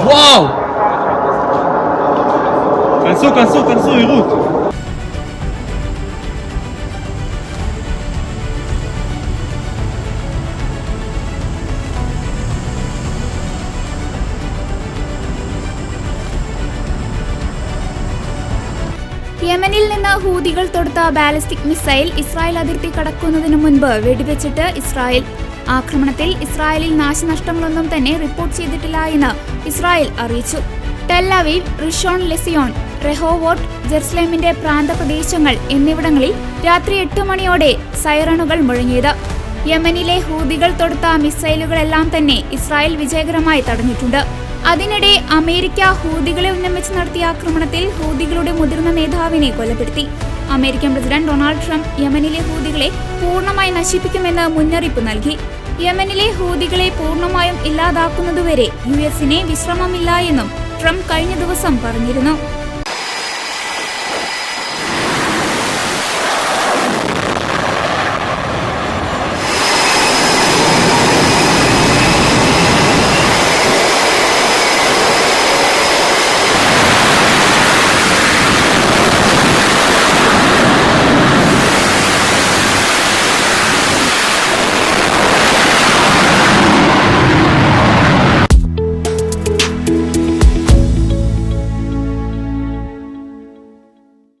וואו! כנסו, עירות. യമനിൽ നിന്ന് ഹൂതികൾ തൊടുത്ത ബാലിസ്റ്റിക് മിസൈൽ ഇസ്രായേൽ അതിർത്തി കടക്കുന്നതിന് മുൻപ് വെടിവെച്ചിട്ട് ഇസ്രായേൽ. ആക്രമണത്തിൽ ഇസ്രായേലിൽ നാശനഷ്ടങ്ങളൊന്നും തന്നെ റിപ്പോർട്ട് ചെയ്തിട്ടില്ല എന്ന് ഇസ്രായേൽ അറിയിച്ചു. ടെൽ അവീവ്, റിഷോൺ ലെസിയോൺ, റെഹോവോട്ട്, ജെറുസലേമിന്റെ പ്രാന്തപ്രദേശങ്ങൾ എന്നിവിടങ്ങളിൽ രാത്രി 8 മണിയോടെ സൈറണുകൾ മുഴങ്ങിയത്. യമനിലെ ഹൂതികൾ തൊടുത്ത മിസൈലുകളെല്ലാം തന്നെ ഇസ്രായേൽ വിജയകരമായി തടഞ്ഞിട്ടുണ്ട്. അതിനിടെ അമേരിക്ക ഹൂതികളെ ഉന്നമിച്ച് നടത്തിയ ആക്രമണത്തിൽ ഹൂതികളുടെ മുതിർന്ന നേതാവിനെ കൊലപ്പെടുത്തി. അമേരിക്കൻ പ്രസിഡന്റ് ഡൊണാൾഡ് ട്രംപ് യമനിലെ ഹൂതികളെ പൂർണ്ണമായി നശിപ്പിക്കുമെന്ന് മുന്നറിയിപ്പ് നൽകി. യമനിലെ ഹൂതികളെ പൂർണ്ണമായും ഇല്ലാതാക്കുന്നതുവരെ യുഎസിന് വിശ്രമമില്ല എന്നും ട്രംപ് കഴിഞ്ഞ ദിവസം പറഞ്ഞിരുന്നു.